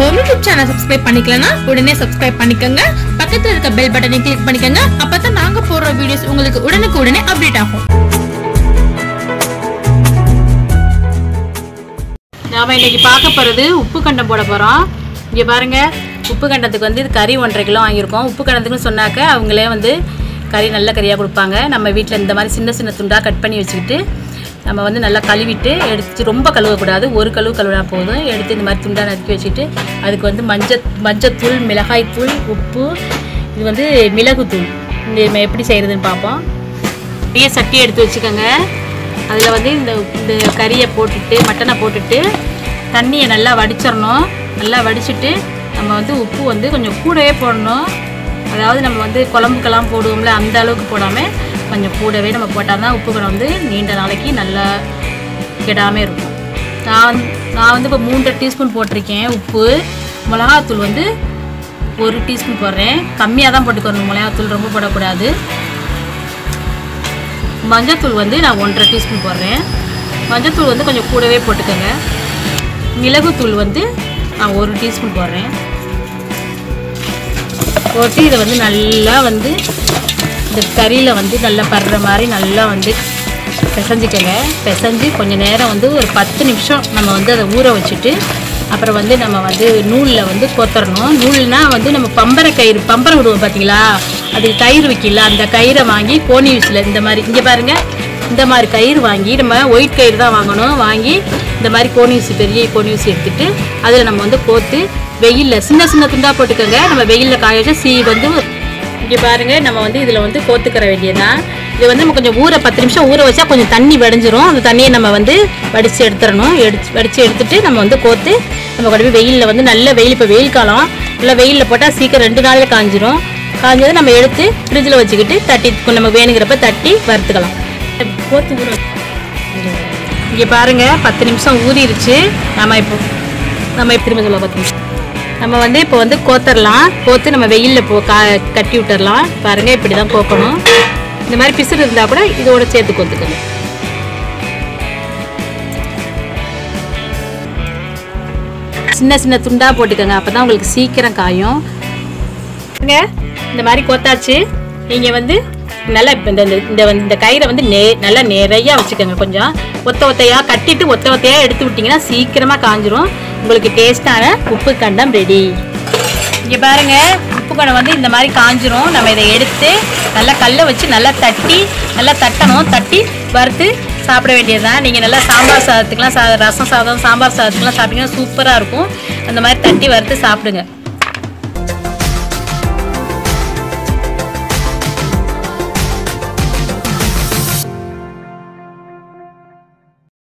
Home YouTube channel subscribe பண்ணிக்கலனா உடனே subscribe பண்ணிக்கங்க. பக்கத்துல இருக்க பெல் பட்டனை கிளிக் பண்ணிக்கங்க. அப்பதான் நாங்க போடுற வீடியோஸ் உங்களுக்கு உடனுக்குடனே அப்டேட் ஆகும். நாம இன்னைக்கு பார்க்க போறது உப்பு கண்டம் போட போறோம். இங்க பாருங்க, உப்பு கண்டத்துக்கு வந்து இது கறி 1.5 கிலோ வாங்கியிருக்கோம். உப்பு கண்டத்துக்குன்னு சொன்னாக்க அவங்களே வந்து கறி நல்ல கறியாக கொடுப்பாங்க. நம்ம வீட்டில் இந்த மாதிரி சின்ன சின்ன துண்டாக கட் பண்ணி வச்சுக்கிட்டு நம்ம வந்து நல்லா கழுவிட்டு எடுத்து, ரொம்ப கழுவக்கூடாது, ஒரு கழுவினா போதும். எடுத்து இந்த மாதிரி துண்டாக நறுக்கி வச்சுட்டு அதுக்கு வந்து மஞ்சத்தூள், மிளகாய்த்தூள், உப்பு, இது வந்து மிளகுத்தூள். இந்த எப்படி செய்கிறதுன்னு பார்ப்போம். பெரிய சட்டி எடுத்து வச்சுக்கோங்க. அதில் வந்து இந்த கறியை போட்டுட்டு, மட்டனை போட்டுட்டு தண்ணியை நல்லா வடிச்சிடணும். நல்லா வடிச்சிட்டு நம்ம வந்து உப்பு வந்து கொஞ்சம் கூடவே போடணும். அதாவது நம்ம வந்து குழம்புக்கெல்லாம் போடுவோம்ல, அந்த அளவுக்கு போடாமல் கொஞ்சம் கூடவே நம்ம போட்டால் தான் உப்பு கணம் வந்து நீண்ட நாளைக்கு நல்லா கெடாமல் இருக்கும். நான் வந்து இப்போ 3.5 டீஸ்பூன் போட்டிருக்கேன் உப்பு. மிளகாத்தூள் வந்து 1 டீஸ்பூன் போடுறேன். கம்மியாக தான் போட்டுக்கணும் மிளகாத்தூள், ரொம்ப போடக்கூடாது. மஞ்சத்தூள் வந்து நான் 1.5 டீஸ்பூன் போடுறேன். மஞ்சத்தூள் வந்து கொஞ்சம் கூடவே போட்டுக்கோங்க. மிளகுத்தூள் வந்து நான் 1 டீஸ்பூன் போடுறேன். போட்டு இதை வந்து நல்லா வந்து இந்த கறியில் வந்து நல்லா படுற மாதிரி நல்லா வந்து பிசைஞ்சிக்கங்க. பிசைஞ்சு கொஞ்சம் நேரம் வந்து ஒரு 10 நிமிஷம் நம்ம வந்து அதை ஊற வச்சுட்டு அப்புறம் வந்து நம்ம வந்து நூலில் வந்து கோத்தரணும். நூல்னால் வந்து நம்ம பம்பரை விடுவோம் பார்த்தீங்களா, அதுக்கு கயிறு வைக்கல, அந்த கயிறை வாங்கி கோணி யூஸில் இந்த மாதிரி, இங்கே பாருங்கள், இந்த மாதிரி கயிறு வாங்கி, நம்ம ஒயிட் கயிறு தான் வாங்கணும். வாங்கி இந்த மாதிரி கோணி ஊசி, பெரிய கோணி ஊசி எடுத்துகிட்டு அதில் நம்ம வந்து கோத்து வெயிலில் சின்ன சின்ன துண்டாக போட்டுக்கோங்க. நம்ம வெயிலில் காய வச்சு வந்து இங்கே பாருங்கள், நம்ம வந்து இதில் வந்து கோத்துக்கிற வேண்டியதான். இது வந்து நம்ம கொஞ்சம் 10 நிமிஷம் ஊற வச்சா கொஞ்சம் தண்ணி வடிஞ்சிரும். அந்த தண்ணியை நம்ம வந்து வடித்து எடுத்துடணும். வடித்து எடுத்துகிட்டு நம்ம வந்து கோத்து நம்ம கொண்டு போய் வெயிலில் வந்து நல்ல வெயில், இப்போ வெயில் காலம், நல்லா வெயிலில் போட்டால் சீக்கிரம் 2 நாளில் காஞ்சிரும். காஞ்சதை நம்ம எடுத்து ஃப்ரிட்ஜில் வச்சுக்கிட்டு தட்டி நம்ம வேணுங்கிறப்ப தட்டி வறுத்துக்கலாம். கோத்து ஊற இங்கே பாருங்கள், 10 நிமிஷம் ஊறிடுச்சு. நம்ம இப்போ திரும்ப சொல்ல 10 நிமிஷம் நம்ம வந்து இப்போ வந்து கோத்தரலாம். கோத்து நம்ம வெயிலில் கட்டி விட்டுறலாம். பாருங்கள், இப்படி தான் கோக்கணும். இந்த மாதிரி பிசுறு இருந்தால் கூட இதோட சேர்த்து கோத்துக்கணும். சின்ன சின்ன துண்டாக போட்டுக்கோங்க, அப்போ தான் உங்களுக்கு சீக்கிரம் காயும். இந்த மாதிரி கோத்தாச்சு. நீங்கள் வந்து நல்லா இந்த கயிறை வந்து நல்லா நிறையா வச்சுக்கோங்க. கொஞ்சம் ஒத்தையாக கட்டிட்டு ஒத்தையாக எடுத்து விட்டிங்கன்னா சீக்கிரமாக காஞ்சிரும். உங்களுக்கு டேஸ்டான உப்பு கண்டம் ரெடி. இங்கே பாருங்கள், உப்பு கண்டம் வந்து இந்த மாதிரி காஞ்சிரும். நம்ம இதை எடுத்து நல்லா கல்லை வச்சு நல்லா தட்டணும். தட்டி வறுத்து சாப்பிட வேண்டியது தான். நீங்கள் நல்லா சாம்பார் சாதத்துக்கெலாம், ரசம் சாதம், சாம்பார் சாதத்துக்கெலாம் சாப்பிட்டீங்கன்னா சூப்பராக இருக்கும். அந்த மாதிரி தட்டி வறுத்து சாப்பிடுங்க.